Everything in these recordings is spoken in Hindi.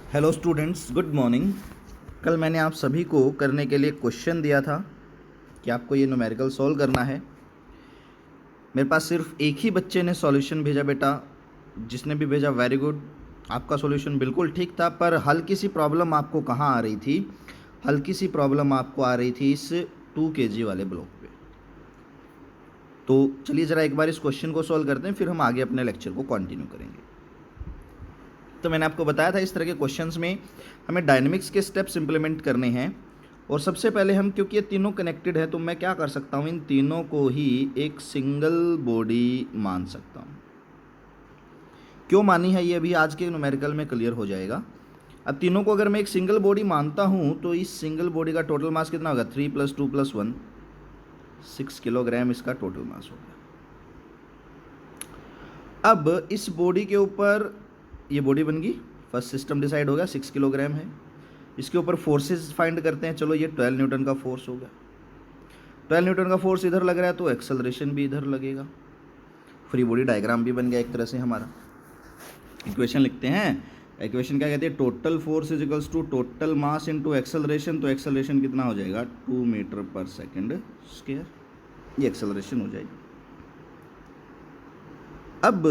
Hello students, good morning. कल मैंने आप सभी को करने के लिए क्वेश्चन दिया था कि आपको ये न्यूमेरिकल सॉल्व करना है। मेरे पास सिर्फ एक ही बच्चे ने सॉल्यूशन भेजा बेटा, जिसने भी भेजा वेरी गुड। आपका सॉल्यूशन बिल्कुल ठीक था, पर हल्की सी प्रॉब्लम आपको कहाँ आ रही थी? हल्की सी प्रॉब्लम आपको आ रही थी इस 2 kg वाले ब्लॉक पे। तो चलिए ज़रा एक बार इस क्वेश्चन को सॉल्व करते हैं, फिर हम आगे अपने लेक्चर को कंटिन्यू करेंगे। तो मैंने आपको बताया था इस तरह के क्वेश्चंस में हमें डायनेमिक्स के स्टेप्स इंप्लीमेंट करने हैं। और सबसे पहले हम, क्योंकि ये तीनों कनेक्टेड है, तो मैं क्या कर सकता हूँ, इन तीनों को ही एक सिंगल बॉडी मान सकता हूँ। क्यों मानी है ये अभी आज के न्यूमेरिकल में क्लियर हो जाएगा। अब तीनों को अगर मैं एक सिंगल बॉडी मानता हूँ तो इस सिंगल बॉडी का टोटल मास कितना होगा? 3 + 2 + 1, 6 किलोग्राम इसका टोटल मास होगा। अब इस बॉडी के ऊपर ये बॉडी बन गई, फर्स्ट सिस्टम डिसाइड हो गया, 6 किलोग्राम है। इसके ऊपर फोर्सेस फाइंड करते हैं। चलो, ये 12 न्यूटन का फोर्स हो गया। 12 न्यूटन का फोर्स इधर लग रहा है तो एक्सेलरेशन भी इधर लगेगा। फ्री बॉडी डायग्राम भी बन गया एक तरह से हमारा। इक्वेशन लिखते हैं। इक्वेशन क्या कहती है? Total force is equals to total mass into acceleration. तो एक्सेलरेशन कितना हो जाएगा? 2 मीटर/सेकंड स्क्वायर। ये एक्सेलरेशन हो जाएगी। अब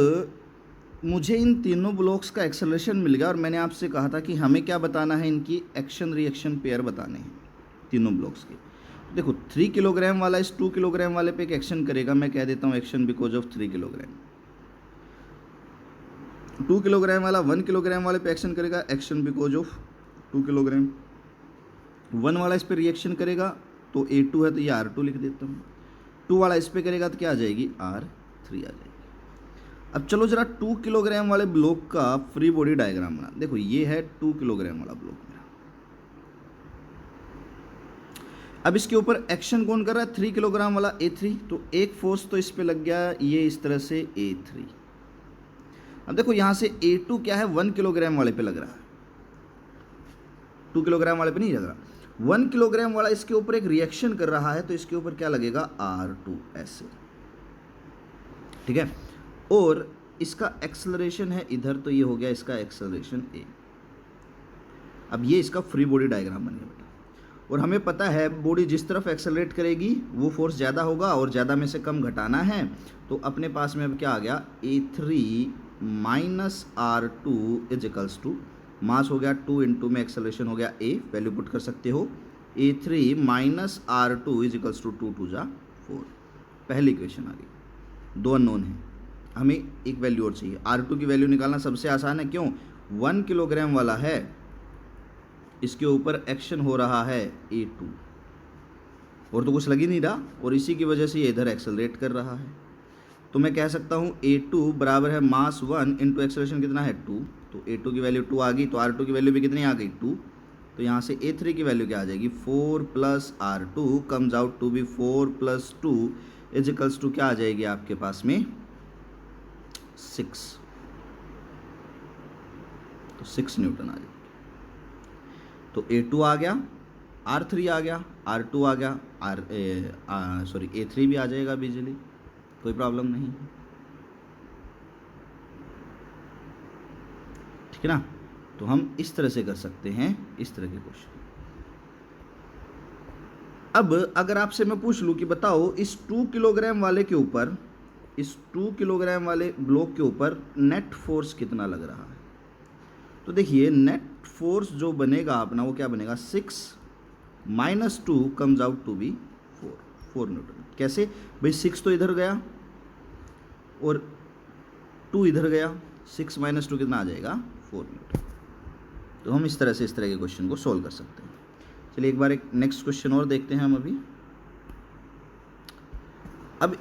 मुझे इन तीनों ब्लॉक्स का एक्सेलरेशन मिल गया और मैंने आपसे कहा था कि हमें क्या बताना है? इनकी एक्शन रिएक्शन पेयर बताने हैं तीनों ब्लॉक्स के। देखो, 3 किलोग्राम वाला इस 2 किलोग्राम वाले पे एक एक्शन करेगा। मैं कह देता हूँ action because of 3 kilogram. 2 kilogram वाला 1 किलोग्राम वाले पे एक्शन करेगा, एक्शन बिकॉज ऑफ 2 किलोग्राम। 1 वाला इस पर रिएक्शन करेगा तो A2 है तो ये R2 लिख देता हूँ। 2 वाला इस पर करेगा तो क्या आ जाएगी? R3 आ जाएगी। अब चलो जरा 2 किलोग्राम वाले ब्लॉक का फ्री बॉडी डायग्राम बना। देखो, ये है 2 किलोग्राम वाला ब्लॉक मेरा। अब इसके ऊपर एक्शन कौन कर रहा है? 3 किलोग्राम वाला A3। तो एक फोर्स तो इस पे लग गया, ये इस तरह से A3। अब देखो यहां से A2 क्या है? 1 किलोग्राम वाले पे लग रहा है, 2 किलोग्राम वाले पे नहीं लग रहा। 1 किलोग्राम वाला इसके ऊपर एक रिएक्शन कर रहा है तो इसके ऊपर क्या लगेगा? R2 ऐसे। ठीक है। और इसका एक्सेलरेशन है इधर, तो ये हो गया इसका एक्सेलरेशन A। अब ये इसका फ्री बॉडी डायग्राम बन गया बेटा। और हमें पता है बॉडी जिस तरफ एक्सेलरेट करेगी वो फोर्स ज़्यादा होगा और ज़्यादा में से कम घटाना है। तो अपने पास में अब क्या आ गया? A3 - R2 is equals to, मास हो गया 2 इंटू में एक्सेलरेशन हो गया A, वैल्यू पुट कर सकते हो। A3 - R2 is equals to 2 × 2 = 4। पहली इक्वेशन आ गई। 2 अननोन है, हमें एक वैल्यू और चाहिए। R2 की वैल्यू निकालना सबसे आसान है। क्यों? 1 किलोग्राम वाला है, इसके ऊपर एक्शन हो रहा है A2 और तो कुछ लग ही नहीं रहा, और इसी की वजह से ये इधर एक्सेलरेट कर रहा है। तो मैं कह सकता हूँ A2 बराबर है मास 1 इंटू एक्सेलरेशन कितना है? 2। तो A2 की वैल्यू 2 आ गई, तो R2 की वैल्यू भी कितनी आ गई? 2। तो यहाँ से A3 की वैल्यू क्या आ जाएगी? 4 + R2 comes out to be 4 + 2 is equals to क्या आ जाएगी आपके पास में? 6। तो 6 न्यूटन आ जाएगी। तो A2 आ गया, R3 आ गया, R2 आ गया, A3 भी आ जाएगा बिजली, कोई प्रॉब्लम नहीं है। ठीक है ना? तो हम इस तरह से कर सकते हैं इस तरह के क्वेश्चन। अब अगर आपसे मैं पूछ लूँ कि बताओ इस 2 किलोग्राम वाले के ऊपर, इस 2 किलोग्राम वाले ब्लॉक के ऊपर नेट फोर्स कितना लग रहा है? तो देखिए, नेट फोर्स जो बनेगा अपना वो क्या बनेगा? 6 - 2 comes out to be 4 newton. कैसे भाई? 6 तो इधर गया और 2 इधर गया, 6 - 2 कितना आ जाएगा? 4 न्यूटन। तो हम इस तरह से इस तरह के क्वेश्चन को सोल्व कर सकते हैं। चलिए एक बार एक नेक्स्ट क्वेश्चन और देखते हैं हम अभी। अब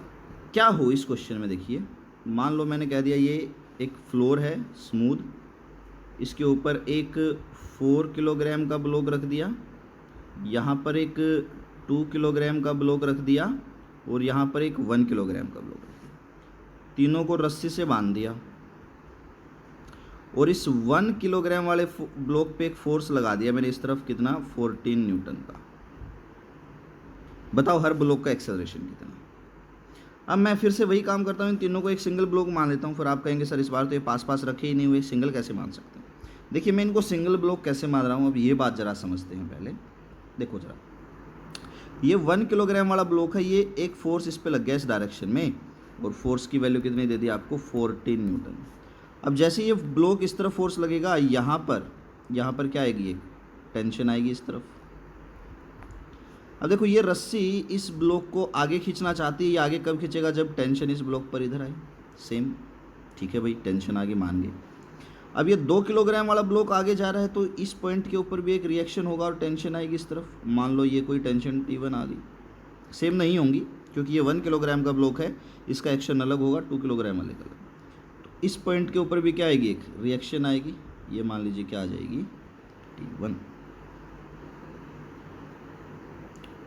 क्या हो इस क्वेश्चन में? देखिए, मान लो मैंने कह दिया ये एक फ्लोर है स्मूथ, इसके ऊपर एक 4 किलोग्राम का ब्लॉक रख दिया, यहाँ पर एक 2 किलोग्राम का ब्लॉक रख दिया और यहाँ पर एक 1 किलोग्राम का ब्लॉक रख दिया। तीनों को रस्सी से बांध दिया और इस 1 किलोग्राम वाले ब्लॉक पे एक फोर्स लगा दिया मैंने इस तरफ, कितना? 14 न्यूटन का। बताओ हर ब्लॉक का एक्सेलरेशन कितना? अब मैं फिर से वही काम करता हूँ, इन तीनों को एक सिंगल ब्लॉक मान लेता हूँ। फिर आप कहेंगे सर इस बार तो ये पास पास रखे ही नहीं हुए, सिंगल कैसे मान सकते हैं? देखिए मैं इनको सिंगल ब्लॉक कैसे मान रहा हूँ, अब ये बात ज़रा समझते हैं पहले। देखो ज़रा, ये 1 किलोग्राम वाला ब्लॉक है, ये एक फोर्स इस पे लग गया इस डायरेक्शन में, और फोर्स की वैल्यू कितनी दे दी आपको, 14 न्यूटन। अब जैसे ये ब्लॉक इस तरफ फोर्स लगेगा, यहाँ पर क्या आएगी, एक टेंशन आएगी इस तरफ। अब देखो ये रस्सी इस ब्लॉक को आगे खींचना चाहती है, ये आगे कब खींचेगा, जब टेंशन इस ब्लॉक पर इधर आए। सेम, ठीक है भाई, टेंशन आगे मान गए। अब ये 2 किलोग्राम वाला ब्लॉक आगे जा रहा है, तो इस पॉइंट के ऊपर भी एक रिएक्शन होगा और टेंशन आएगी इस तरफ। मान लो ये कोई टेंशन T1 आ गई, सेम नहीं होंगी क्योंकि ये 1 किलोग्राम का ब्लॉक है, इसका एक्शन अलग होगा, 2 किलोग्राम अलग अलग। तो इस पॉइंट के ऊपर भी क्या आएगी, एक रिएक्शन आएगी, ये मान लीजिए क्या आ जाएगी, T1,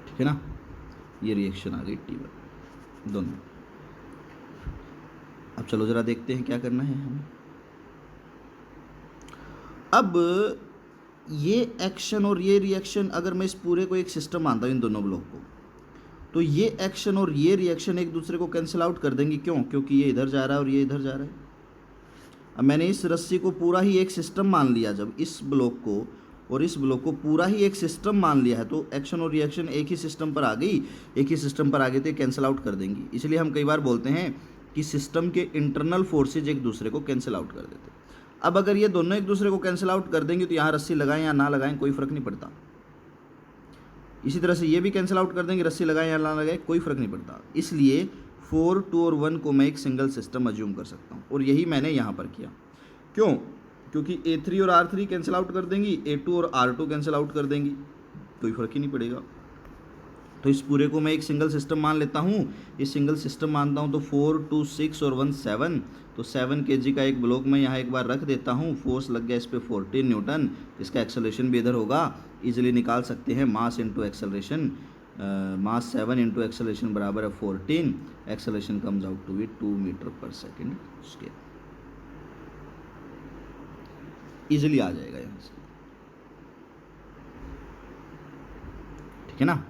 ठीक है ना, ये रिएक्शन आ गई T1 दोनों। अब चलो ज़रा देखते हैं क्या करना है हमें। अब ये एक्शन और ये रिएक्शन, अगर मैं इस पूरे को एक सिस्टम मानता हूँ इन दोनों ब्लॉक को, तो ये एक्शन और ये रिएक्शन एक दूसरे को कैंसिल आउट कर देंगे। क्यों? क्योंकि ये इधर जा रहा है और ये इधर जा रहा है। अब मैंने इस रस्सी को पूरा ही एक सिस्टम मान लिया, जब इस ब्लॉक को और इस ब्लॉक को पूरा ही एक सिस्टम मान लिया है, तो एक्शन और रिएक्शन एक ही सिस्टम पर आ गई, एक ही सिस्टम पर आ गई, तो कैंसिल आउट कर देंगी। इसलिए हम कई बार बोलते हैं कि सिस्टम के इंटरनल फोर्सेज एक दूसरे को कैंसिल आउट कर देते हैं। अब अगर ये दोनों एक दूसरे को कैंसिल आउट कर देंगे, तो यहाँ रस्सी लगाएं या ना लगाएं कोई फ़र्क नहीं पड़ता। इसी तरह से ये भी कैंसिल आउट कर देंगे, रस्सी लगाएं या ना लगाएं कोई फ़र्क नहीं पड़ता। इसलिए 4, 2 और 1 को मैं एक सिंगल सिस्टम अज्यूम कर सकता हूँ, और यही मैंने यहाँ पर किया। क्यों? क्योंकि A3 और R3 कैंसिल आउट कर देंगी, A2 और R2 कैंसिल आउट कर देंगी, कोई फ़र्क ही नहीं पड़ेगा। तो इस पूरे को मैं एक सिंगल सिस्टम मान लेता हूँ। इस सिंगल सिस्टम मानता हूँ तो 4, 2, 6 और 1 7, तो 7 kg का एक ब्लॉक मैं यहाँ एक बार रख देता हूँ। फोर्स लग गया इस पर 14 न्यूटन, इसका एक्सेलरेशन भी इधर होगा, इजीली निकाल सकते हैं। Mass into acceleration, mass 7 into acceleration बराबर है 14, acceleration comes out to be 2 metre पर सेकेंड स्क्वायर। इजीली आ जाएगा यहाँ से, ठीक है ना।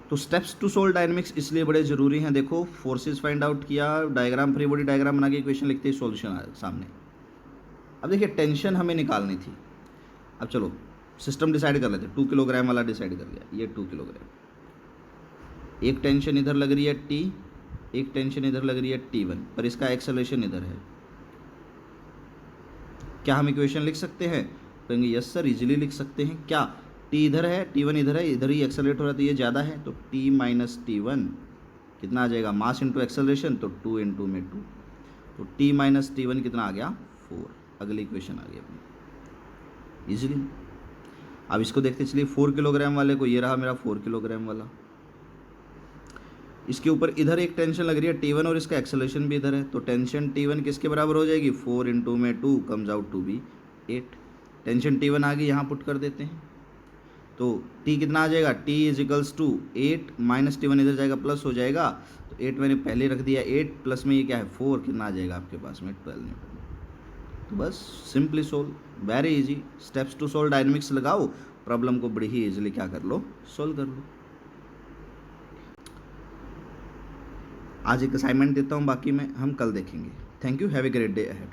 तो स्टेप्स टू सोल्व डायनेमिक्स इसलिए बड़े ज़रूरी हैं। देखो फोर्सेस फाइंड आउट किया, डायग्राम, फ्री बॉडी डायग्राम बना के इक्वेशन लिखते ही सॉल्यूशन आया सामने। अब देखिए टेंशन हमें निकालनी थी। अब चलो सिस्टम डिसाइड कर लेते, 2 किलोग्राम वाला डिसाइड कर लिया, ये 2 किलोग्राम। एक टेंशन इधर लग रही है T, एक टेंशन इधर लग रही है T1, पर इसका एक्सेलरेशन इधर है। क्या हम इक्वेशन लिख सकते हैं? कहेंगे यस सर, इजीली लिख सकते हैं। क्या? T इधर है, T1 इधर है, इधर ही एक्सेलरेट हो रहा है, तो ये ज़्यादा है, तो T माइनस T1 कितना आ जाएगा, मास इंटू एक्सेलरेशन, तो 2 इंटू में 2, तो T माइनस T1 कितना आ गया, 4। अगली इक्वेशन आ गई अपनी इजीली। अब इसको देखते चलिए, 4 किलोग्राम वाले को, ये रहा मेरा 4 किलोग्राम वाला, इसके ऊपर इधर एक टेंशन लग रही है T1 और इसका एक्सेलरेशन भी इधर है, तो टेंशन T1 किसके बराबर हो जाएगी, 4 इंटू में 2 comes out to be 8। Tension T1 आ गई, यहाँ पुट कर देते हैं, तो T कितना आ जाएगा, T is equals to 8 minus T1 इधर जाएगा, प्लस हो जाएगा, तो 8 मैंने पहले रख दिया, 8 प्लस में ये क्या है 4, कितना आ जाएगा आपके पास में 12 न्यूटन। तो बस simply solve, very easy. Steps to solve dynamics लगाओ, प्रॉब्लम को बड़ी ही इजीली क्या कर लो, सोल्व कर लो। आज एक असाइनमेंट देता हूँ, बाकी में हम कल देखेंगे। Thank you, have a great day ahead.